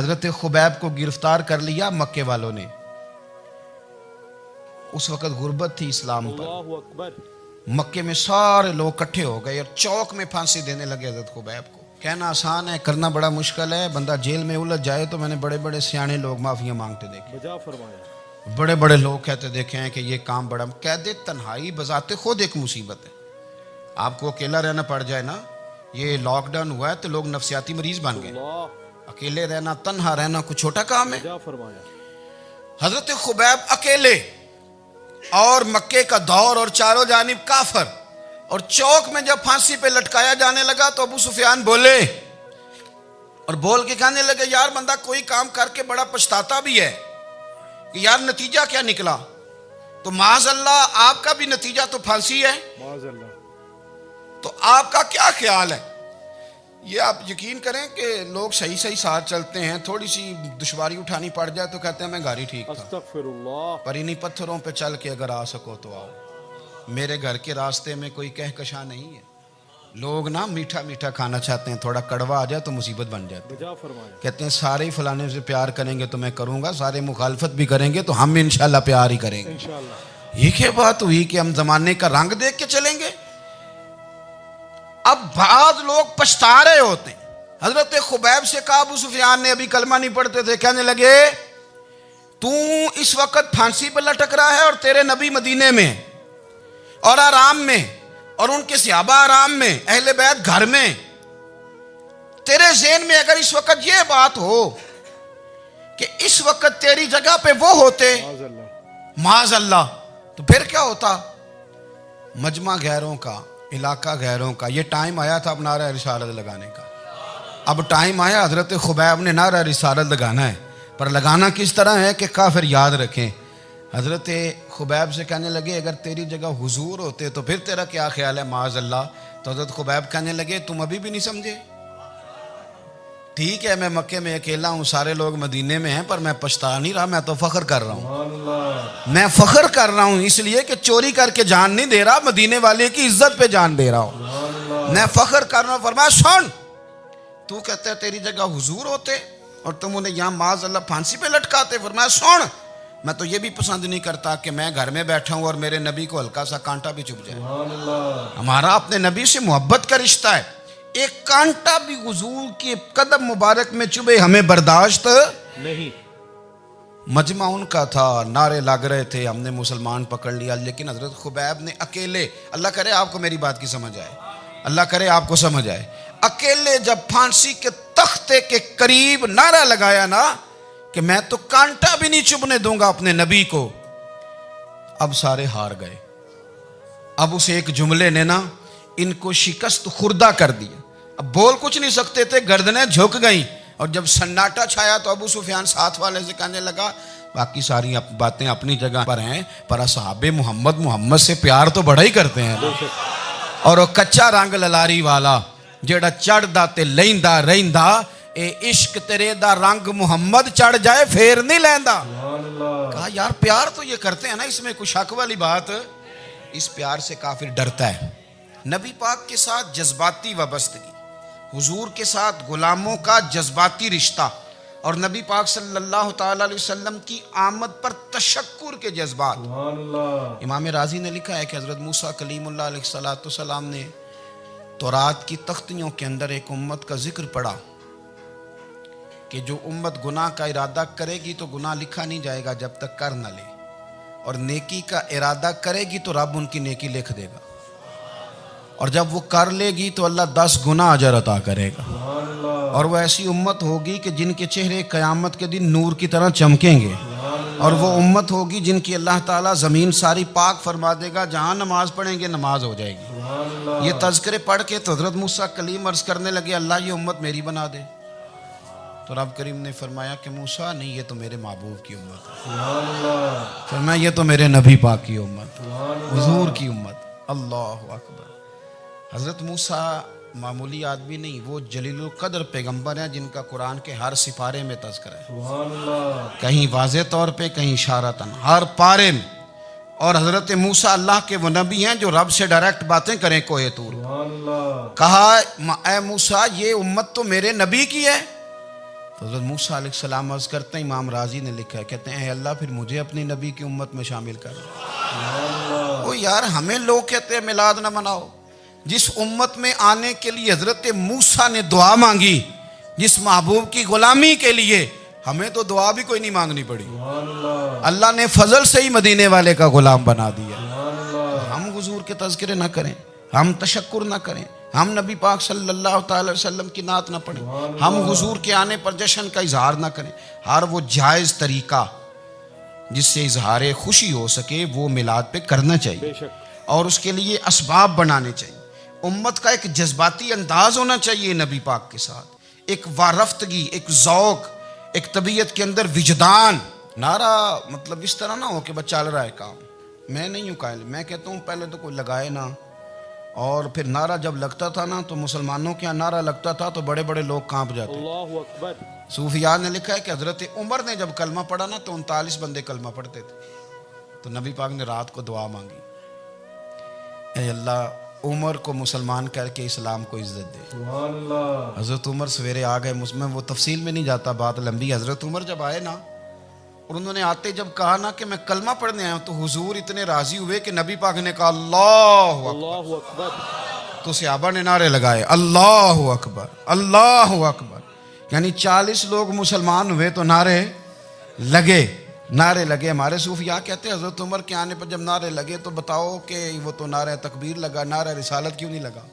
حضرت خبیب کو گرفتار کر لیا مکے والوں نے. اس وقت غربت تھی اسلام پر. اللہ اکبر. مکے میں سارے لوگ کٹھے ہو گئے اور چوک میں پھانسی دینے لگے حضرت خبیب کو. کہنا آسان ہے، کرنا بڑا مشکل ہے. بندہ جیل میں الجھ جائے تو میں نے بڑے بڑے سیانے لوگ معافیاں مانگتے دیکھے، بجا فرمایا. بڑے بڑے لوگ کہتے دیکھے ہیں کہ یہ کام بڑا. قید تنہائی بذات خود ایک مصیبت ہے. آپ کو اکیلا رہنا پڑ جائے نا، یہ لاک ڈاؤن ہوا ہے تو لوگ نفسیاتی مریض بن گئے. اللہ. اکیلے رہنا، تنہا رہنا کوئی چھوٹا کام ہے؟ بجا فرمایا. حضرت خبیب اکیلے، اور مکے کا دور اور چاروں جانب کافر، اور چوک میں جب پھانسی پہ لٹکایا جانے لگا تو ابو سفیان بولے اور بول کے کہنے لگے یار بندہ کوئی کام کر کے بڑا پچھتاتا بھی ہے کہ یار نتیجہ کیا نکلا. تو معاذ اللہ آپ کا بھی نتیجہ تو پھانسی ہے، معاذ اللہ. تو آپ کا کیا خیال ہے؟ یہ آپ یقین کریں کہ لوگ صحیح صحیح ساتھ چلتے ہیں، تھوڑی سی دشواری اٹھانی پڑ جائے تو کہتے ہیں میں گاڑی ٹھیک تھا. استغفر اللہ. پر انہی پتھروں پہ چل کے اگر آ سکو تو آؤ. میرے گھر کے راستے میں کوئی کہکشاں نہیں ہے. لوگ نا میٹھا میٹھا کھانا چاہتے ہیں، تھوڑا کڑوا آ جائے تو مصیبت بن جاتی ہے. بجا فرمایا. کہتے ہیں سارے ہی فلانے سے پیار کریں گے تو میں کروں گا، سارے مخالفت بھی کریں گے تو ہم انشاءاللہ پیار ہی کریں گے. انشاءاللہ. یہ کیا بات ہوئی کہ ہم زمانے کا رنگ دیکھ کے چلیں گے؟ اب بعض لوگ پچھتا رہے ہوتے ہیں. حضرت خبیب سے کہا، ابو سفیان نے ابھی کلمہ نہیں پڑھتے تھے، کہنے لگے تو اس وقت پھانسی پہ لٹک رہا ہے اور تیرے نبی مدینے میں اور آرام میں، اور ان کے صحابہ آرام میں، اہل بیت گھر میں. تیرے ذہن میں اگر اس وقت یہ بات ہو کہ اس وقت تیری جگہ پہ وہ ہوتے معاذ اللہ. معاذ اللہ، تو پھر کیا ہوتا؟ مجمع غیروں کا، علاقہ غیروں کا. یہ ٹائم آیا تھا اب نعرہ رسالت لگانے کا. اب ٹائم آیا حضرت خبیب نے نعرہ رسالت لگانا ہے، پر لگانا کس طرح ہے کہ کافر یاد رکھیں. حضرت خبیب سے کہنے لگے اگر تیری جگہ حضور ہوتے تو پھر تیرا کیا خیال ہے؟ معاذ اللہ. تو حضرت خبیب کہنے لگے تم ابھی بھی نہیں سمجھے. ٹھیک ہے میں مکے میں اکیلا ہوں، سارے لوگ مدینے میں ہیں، پر میں پچھتا نہیں رہا، میں تو فخر کر رہا ہوں. میں فخر کر رہا ہوں اس لیے کہ چوری کر کے جان نہیں دے رہا، مدینے والے کی عزت پہ جان دے رہا ہوں. میں فخر کر رہا ہوں. فرمایا سن، تو کہتا ہے تیری جگہ حضور ہوتے اور تم انہیں یہاں معاذ اللہ پھانسی پہ لٹکاتے. فرمایا سن، میں تو یہ بھی پسند نہیں کرتا کہ میں گھر میں بیٹھا ہوں اور میرے نبی کو ہلکا سا کانٹا بھی چبھ جائے. ہمارا اپنے نبی سے محبت کا رشتہ ہے. ایک کانٹا بھی حضور کے قدم مبارک میں چبھے ہمیں برداشت نہیں. مجمع ان کا تھا، نعرے لگ رہے تھے، ہم نے مسلمان پکڑ لیا. لیکن حضرت خبیب نے اکیلے، اللہ کرے آپ کو میری بات کی سمجھ آئے، اللہ کرے آپ کو سمجھ آئے، اکیلے جب پھانسی کے تختے کے قریب نعرہ لگایا نا کہ میں تو کانٹا بھی نہیں چبھنے دوں گا اپنے نبی کو. اب سارے ہار گئے. اب اس ایک جملے نے نا ان کو شکست خوردہ کر دیا. اب بول کچھ نہیں سکتے تھے، گردنیں جھک گئیں. اور جب سناٹا چھایا تو ابو سفیان ساتھ والے سے کہنے لگا باقی ساری باتیں اپنی جگہ پر ہیں، پر اصحاب محمد سے پیار تو بڑا ہی کرتے ہیں. اور وہ کچا رنگ للاری والا جیڑا چڑھدا تے لیندا رہندا، اے عشق تیرے دا رنگ محمد چڑھ جائے پھر نہیں لیندا. کہا یار پیار تو یہ کرتے ہیں نا، اس میں کوئی شک والی بات. اس پیار سے کافر ڈرتا ہے. نبی پاک کے ساتھ جذباتی وابستگی، حضور کے ساتھ غلاموں کا جذباتی رشتہ، اور نبی پاک صلی اللہ تعالی علیہ وسلم کی آمد پر تشکر کے جذبات. امام رازی نے لکھا ہے کہ حضرت موسیٰ کلیم اللہ علیہ السلام نے تورات کی تختیوں کے اندر ایک امت کا ذکر پڑھا کہ جو امت گناہ کا ارادہ کرے گی تو گناہ لکھا نہیں جائے گا جب تک کر نہ لے، اور نیکی کا ارادہ کرے گی تو رب ان کی نیکی لکھ دے گا، اور جب وہ کر لے گی تو اللہ 10 گنا اجر عطا کرے گا. اور وہ ایسی امت ہوگی کہ جن کے چہرے قیامت کے دن نور کی طرح چمکیں گے، اور وہ امت ہوگی جن کی اللہ تعالیٰ زمین ساری پاک فرما دے گا، جہاں نماز پڑھیں گے نماز ہو جائے گی. یہ تذکرے پڑھ کے تو حضرت موسیٰ کلیم عرض کرنے لگے اللہ یہ امت میری بنا دے. تو رب کریم نے فرمایا کہ موسیٰ نہیں، یہ تو میرے محبوب کی امت ہے. فرمایا یہ تو میرے نبی پاک کی امت، حضور کی امت. اللہ اکبر. حضرت موسیٰ معمولی آدمی نہیں، وہ جلیل القدر پیغمبر ہیں جن کا قرآن کے ہر سپارے میں تذکرہ ہے، کہیں واضح طور پہ کہیں اشارتاً، ہر پارے میں. اور حضرت موسیٰ اللہ کے وہ نبی ہیں جو رب سے ڈائریکٹ باتیں کریں کوہ طور. کہا اے موسیٰ یہ امت تو میرے نبی کی ہے. تو حضرت موسیٰ علیہ السلام عرض کرتے ہیں، امام راضی نے لکھا ہے، کہتے ہیں اے اللہ پھر مجھے اپنی نبی کی امت میں شامل کر۔ وہ یار ہمیں لوگ کہتے ہیں میلاد نہ مناؤ، جس امت میں آنے کے لیے حضرت موسیٰ نے دعا مانگی، جس محبوب کی غلامی کے لیے، ہمیں تو دعا بھی کوئی نہیں مانگنی پڑی، اللہ نے فضل سے ہی مدینے والے کا غلام بنا دیا۔ ہم حضور کے تذکرے نہ کریں، ہم تشکر نہ کریں، ہم نبی پاک صلی اللہ تعالی وسلم کی نعت نہ پڑھیں، ہم حضور کے آنے پر جشن کا اظہار نہ کریں، ہر وہ جائز طریقہ جس سے اظہار خوشی ہو سکے وہ میلاد پہ کرنا چاہیے، اور اس کے لیے اسباب بنانے چاہیے۔ امت کا ایک جذباتی انداز ہونا چاہیے نبی پاک کے ساتھ، ایک وارفتگی، ایک ذوق، ایک طبیعت کے اندر وجدان۔ نعرہ مطلب اس طرح نہ ہو کہ بس چل رہا ہے کام، میں نہیں ہوں قائل، میں کہتا ہوں پہلے تو کوئی لگائے نہ، اور پھر نعرہ جب لگتا تھا نا تو مسلمانوں کے یہاں نعرہ لگتا تھا تو بڑے بڑے لوگ کانپ جاتے۔ اللہ اکبر۔ صوفیاء نے لکھا ہے کہ حضرت عمر نے جب کلمہ پڑھا نا تو 39 بندے کلمہ پڑھتے تھے، تو نبی پاک نے رات کو دعا مانگی، اے اللہ عمر کو مسلمان کر کے اسلام کو عزت دے۔ حضرت عمر سویرے آ گئے، میں وہ تفصیل میں نہیں جاتا، بات لمبی۔ حضرت عمر جب آئے نا اور انہوں نے آتے جب کہا نا کہ میں کلمہ پڑھنے آیا ہوں، تو حضور اتنے راضی ہوئے کہ نبی پاک نے کہا اللہ اکبر، تو صحابہ نے نعرے لگائے اللہ اکبر اللہ اکبر، یعنی 40 لوگ مسلمان ہوئے تو نعرے لگے۔ ہمارے صوفیاء کہتے ہیں حضرت عمر کے آنے پر جب نعرے لگے تو بتاؤ کہ وہ تو نعرہ تکبیر لگا، نعرہ رسالت کیوں نہیں لگا؟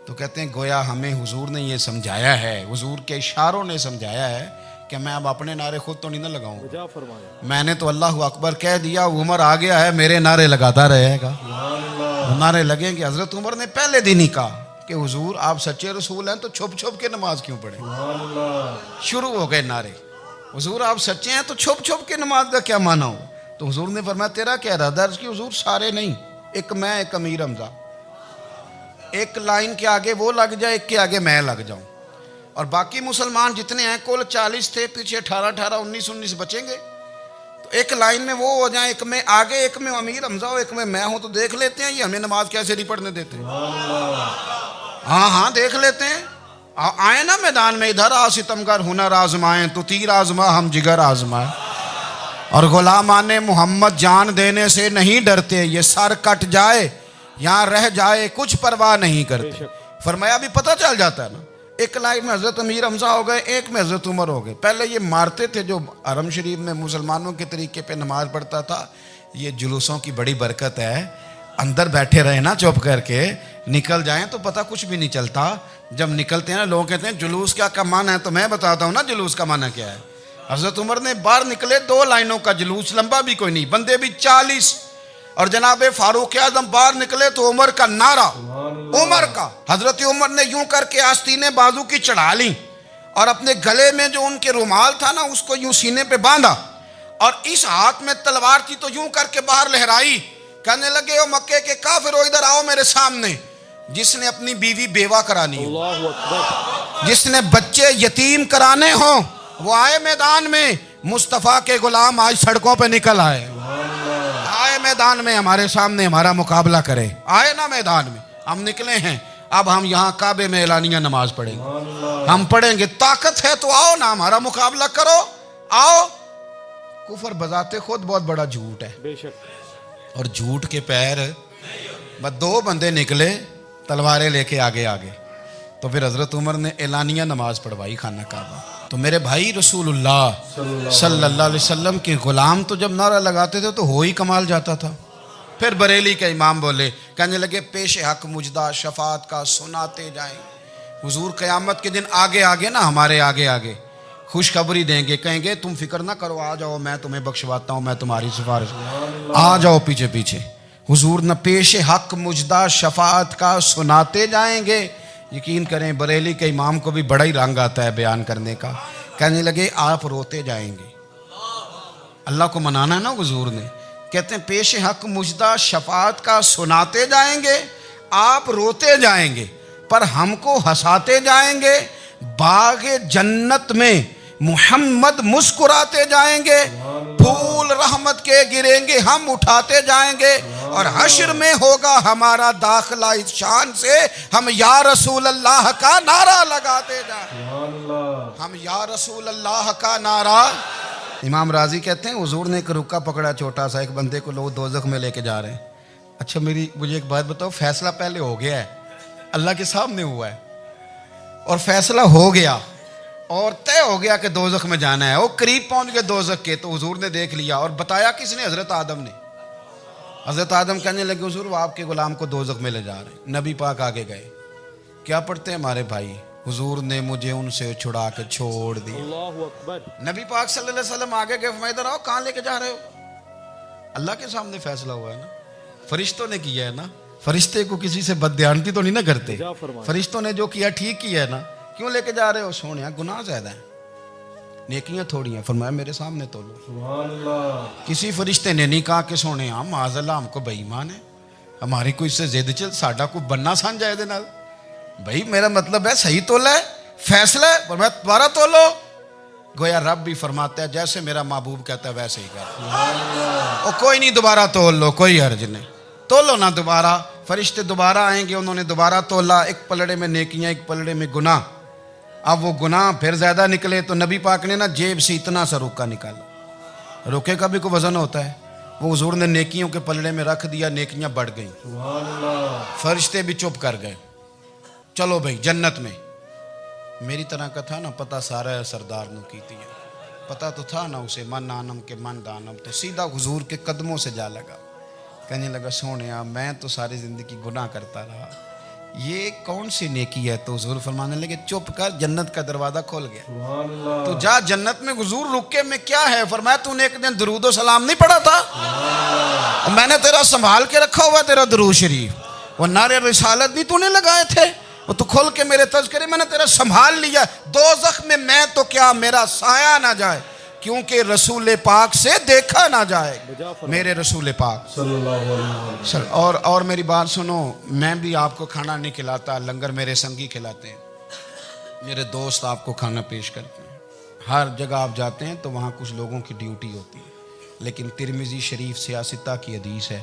تو کہتے ہیں گویا ہمیں حضور نے یہ سمجھایا ہے، حضور کے اشاروں نے سمجھایا ہے کہ میں اب اپنے نعرے خود تو نہیں نہ لگاؤں، میں نے تو اللہ اکبر کہہ دیا، عمر آ گیا ہے، میرے نعرے لگاتا رہے گا، نعرے لگیں گے۔ حضرت عمر نے پہلے دن ہی کہا کہ حضور آپ سچے رسول ہیں تو چھپ چھپ کے نماز کیوں پڑھیں؟ شروع ہو گئے نعرے، حضور آپ سچے ہیں تو چھپ چھپ کے نماز کا کیا معنی ہو؟ تو حضور نے فرمایا تیرا کیا ارادہ ہے؟ حضور سارے نہیں، ایک میں، ایک امیر حمزہ، ایک لائن کے آگے وہ لگ جائے، ایک کے آگے میں لگ جاؤں، اور باقی مسلمان جتنے ہیں کل 40 تھے، پیچھے 18 19 بچیں گے، تو ایک لائن میں وہ ہو جائیں، ایک میں آگے، ایک میں امیر حمزہ ہو، ایک میں ہوں، تو دیکھ لیتے ہیں یہ ہمیں نماز کیسے نہیں پڑھنے دیتے۔ ہاں دیکھ لیتے ہیں، آئے نا میدان میں، ادھر آ ستمگر ہنر آزمائیں، تو تیر آزما ہم جگر آزمائیں، اور غلامان محمد جان دینے سے نہیں ڈرتے، یہ سر کٹ جائے یہاں رہ جائے کچھ پرواہ نہیں کرتے۔ فرمایا بھی پتہ چل جاتا ہے نا، ایک لائن میں حضرت امیر حمزہ ہو گئے، ایک میں حضرت عمر ہو گئے۔ پہلے یہ مارتے تھے جو حرم شریف میں مسلمانوں کے طریقے پہ نماز پڑھتا تھا، یہ جلوسوں کی بڑی برکت ہے، اندر بیٹھے رہے نا چپ کر کے، نکل جائیں تو پتہ کچھ بھی نہیں چلتا۔ جب نکلتے ہیں نا لوگ کہتے ہیں جلوس کیا معنی ہے، تو میں بتاتا ہوں نا جلوس کا معنی کیا ہے۔ حضرت عمر نے باہر نکلے 2 لائنوں کا جلوس، لمبا بھی کوئی نہیں، بندے بھی 40، اور جناب فاروق اعظم باہر نکلے تو عمر کا نعرہ، عمر کا، حضرت عمر نے یوں کر کے آستینیں بازو کی چڑھا لیں، اور اپنے گلے میں جو ان کے رومال تھا نا اس کو یوں سینے پہ باندھا، اور اس ہاتھ میں تلوار تھی تو یوں کر کے باہر لہرائی، کہنے لگے او مکے کے کافرو ادھر آؤ میرے سامنے، جس نے اپنی بیوی بیوہ کرانی ہو، جس نے بچے یتیم کرانے ہوں، وہ آئے میدان میں، مصطفیٰ کے غلام آج سڑکوں پہ نکل آئے میدان میں، ہمارے سامنے ہمارا مقابلہ کرے، آئے نا میدان میں، ہم نکلے ہیں، اب ہم یہاں کعبے میں اعلانیہ نماز پڑھیں گے، ہم پڑھیں گے، طاقت ہے تو آؤ نا ہمارا مقابلہ کرو، آؤ۔ کفر بذات خود بہت بڑا جھوٹ ہے، اور جھوٹ کے پیر، بس 2 بندے نکلے تلواریں لے کے آگے، تو پھر حضرت عمر نے اعلانیہ نماز پڑھوائی خانہ کعبہ۔ تو میرے بھائی رسول اللہ صلی اللہ علیہ وسلم کے غلام تو جب نعرہ لگاتے تھے تو ہو ہی کمال جاتا تھا۔ پھر بریلی کے امام بولے، کہنے لگے پیش حق مجدہ شفاعت کا سناتے جائیں۔ حضور قیامت کے دن آگے نا ہمارے آگے خوشخبری دیں گے، کہیں گے تم فکر نہ کرو، آ جاؤ میں تمہیں بخشواتا ہوں، میں تمہاری سفارش، آ جاؤ پیچھے۔ حضور نہ پیش حق مجدہ شفاعت کا سناتے جائیں گے۔ یقین کریں بریلی کے امام کو بھی بڑا ہی رنگ آتا ہے بیان کرنے کا، کہنے لگے آپ روتے جائیں گے، اللہ کو منانا ہے نا حضور نے، کہتے ہیں پیش حق مجدہ شفاعت کا سناتے جائیں گے، آپ روتے جائیں گے پر ہم کو ہنساتے جائیں گے، باغ جنت میں محمد مسکراتے جائیں گے، پھول رحمت کے گریں گے ہم اٹھاتے جائیں گے، اور حشر میں ہوگا ہمارا داخلہ اس شان سے ہم یا رسول اللہ کا نعرہ لگاتے جائیں. ہم یا رسول اللہ کا نعرہ. امام راضی کہتے ہیں حضور نے ایک رکا پکڑا چھوٹا سا, ایک بندے کو لوگ دوزخ میں لے کے جا رہے ہیں. اچھا مجھے ایک بات بتاؤ, فیصلہ پہلے ہو گیا ہے, اللہ کے سامنے ہوا ہے, اور فیصلہ ہو گیا اور طے ہو گیا کہ دوزخ میں جانا ہے. وہ قریب پہنچ گئے دوزخ کے, تو حضور نے دیکھ لیا, اور بتایا کس نے؟ حضرت آدم نے. حضرت آدم کہنے لگے حضور وہ آپ کے غلام کو دوزخ میں لے جا رہے ہیں. نبی پاک آگے گئے, کیا پڑھتے ہیں ہمارے بھائی؟ حضور نے مجھے ان سے چھڑا کے چھوڑ دی. اللہ اکبر. نبی پاک صلی اللہ علیہ وسلم آگے گئے, فرمایا ادھر آؤ, کہاں لے کے جا رہے ہو؟ اللہ کے سامنے فیصلہ ہوا ہے نا, فرشتوں نے کیا ہے نا. فرشتے کو کسی سے بددیانتی تو نہیں نہ کرتے, فرشتوں نے جو کیا ٹھیک کیا ہے نا. کیوں لے کے جا رہے ہو؟ سونیا گناہ زیادہ ہیں, نیکیاں تھوڑی ہیں. فرمایا میرے سامنے تولو. سبحان اللہ. کسی فرشتے نے نہیں کہا کہ سونے ہم معاذ اللہ ہم کو بے ایمان ہے, ہماری کوئی سے زد چل ساڈا کو بننا سان جائے دے نال. بھائی میرا مطلب ہے صحیح تولا ہے, فیصلہ ہے, فرمایا دوبارہ تولو. گویا رب بھی فرماتا ہے جیسے میرا محبوب کہتا ہے ویسے ہی کر. اور کوئی نہیں, دوبارہ تول لو, کوئی حرج نہیں, تولو نا دوبارہ. فرشتے دوبارہ آئیں گے, انہوں نے دوبارہ تولا, ایک پلڑے میں نیکیاں ایک پلڑے میں گناہ. اب وہ گناہ پھر زیادہ نکلے تو نبی پاک نے نا جیب سے اتنا سا روکا نکالا. روکے کا بھی کوئی وزن ہوتا ہے, وہ حضور نے نیکیوں کے پلڑے میں رکھ دیا, نیکیاں بڑھ گئیں. سبحان اللہ. فرشتے بھی چپ کر گئے. چلو بھائی جنت میں. میری طرح کا تھا نا, پتہ سارا ہے سردار نو کیتی ہے, پتہ تو تھا نا اسے من آنم کے من دانم. تو سیدھا حضور کے قدموں سے جا لگا, کہنے لگا سونیا میں تو ساری زندگی گناہ کرتا رہا, یہ کون سی نیکی ہے؟ تو حضور فرمانے لگے چپ کر, جنت کا دروازہ کھول گیا. سبحان اللہ. تو جا جنت میں. حضور رکے میں کیا ہے؟ فرمایا تو نے ایک دن درود و سلام نہیں پڑھا تھا؟ میں نے تیرا سنبھال کے رکھا ہوا تیرا درود شریف, وہ نعرے رسالت بھی تو نے لگائے تھے, وہ تو کھول کے میرے تذکرے میں نے تیرا سنبھال لیا. دوزخ میں میں تو کیا میرا سایہ نہ جائے, کیونکہ رسول پاک سے دیکھا نہ جائے. میرے رسول پاک صلی اللہ علیہ وسلم. اور میری بات سنو, میں بھی آپ کو کھانا نہیں کھلاتا, لنگر میرے سنگی کھلاتے ہیں, میرے دوست آپ کو کھانا پیش کرتے ہیں. ہر جگہ آپ جاتے ہیں تو وہاں کچھ لوگوں کی ڈیوٹی ہوتی ہے. لیکن ترمذی شریف سیاستہ کی حدیث ہے,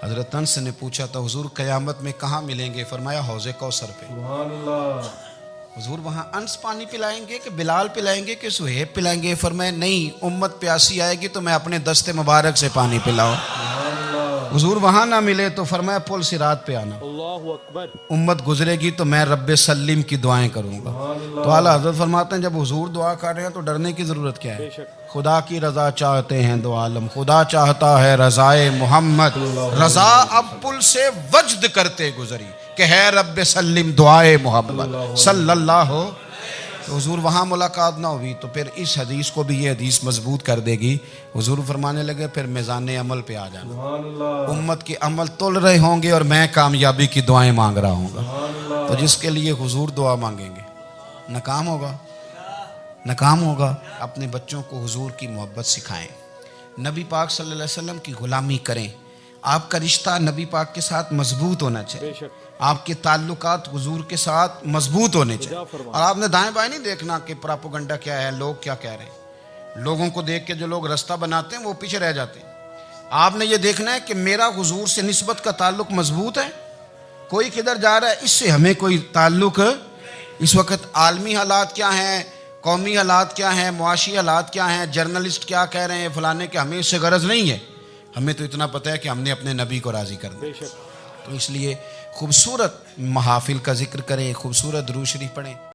حضرت انس نے پوچھا تھا حضور قیامت میں کہاں ملیں گے؟ فرمایا حوض کوثر پہ. سبحان اللہ. حضور وہاں انس پانی پلائیں گے کہ بلال پلائیں گے کہ سہیب پلائیں گے؟ فرمایا نہیں, امت پیاسی آئے گی تو میں اپنے دست مبارک سے پانی پلاؤں. حضور وہاں نہ ملے تو فرمایا پل صراط پہ آنا, اللہ اکبر. امت گزرے گی تو میں رب سلیم کی دعائیں کروں گا. تو اعلیٰ حضرت فرماتے ہیں جب حضور دعا کر رہے ہیں تو ڈرنے کی ضرورت کیا ہے؟ خدا کی رضا چاہتے ہیں دو عالم, خدا چاہتا ہے رضائے محمد. رضا اب پل سے وجد کرتے گزری کہ ہے رب سلیم دعائے محمد صلی اللہ ہو. تو حضور وہاں ملاقات نہ ہوئی تو پھر اس حدیث کو بھی یہ حدیث مضبوط کر دے گی. حضور فرمانے لگے پھر میزان عمل پہ آ جانا, سبحان اللہ. امت کے عمل تول رہے ہوں گے اور میں کامیابی کی دعائیں مانگ رہا ہوں گا. تو جس کے لیے حضور دعا مانگیں گے ناکام ہوگا, ناکام ہوگا. اپنے بچوں کو حضور کی محبت سکھائیں, نبی پاک صلی اللہ علیہ وسلم کی غلامی کریں. آپ کا رشتہ نبی پاک کے ساتھ مضبوط ہونا چاہیے, آپ کے تعلقات حضور کے ساتھ مضبوط ہونے چاہیے. اور آپ نے دائیں بائیں نہیں دیکھنا کہ پراپوگنڈا کیا ہے, لوگ کیا کہہ رہے ہیں. لوگوں کو دیکھ کے جو لوگ رستہ بناتے ہیں وہ پیچھے رہ جاتے ہیں. آپ نے یہ دیکھنا ہے کہ میرا حضور سے نسبت کا تعلق مضبوط ہے. کوئی کدھر جا رہا ہے اس سے ہمیں کوئی تعلق. اس وقت عالمی حالات کیا ہیں, قومی حالات کیا ہیں, معاشی حالات کیا ہیں, جرنلسٹ کیا کہہ رہے ہیں, فلانے کے, ہمیں اس سے غرض نہیں ہے. ہمیں تو اتنا پتہ ہے کہ ہم نے اپنے نبی کو راضی کرنا. تو اس لیے خوبصورت محافل کا ذکر کریں, خوبصورت درود شریف پڑھیں.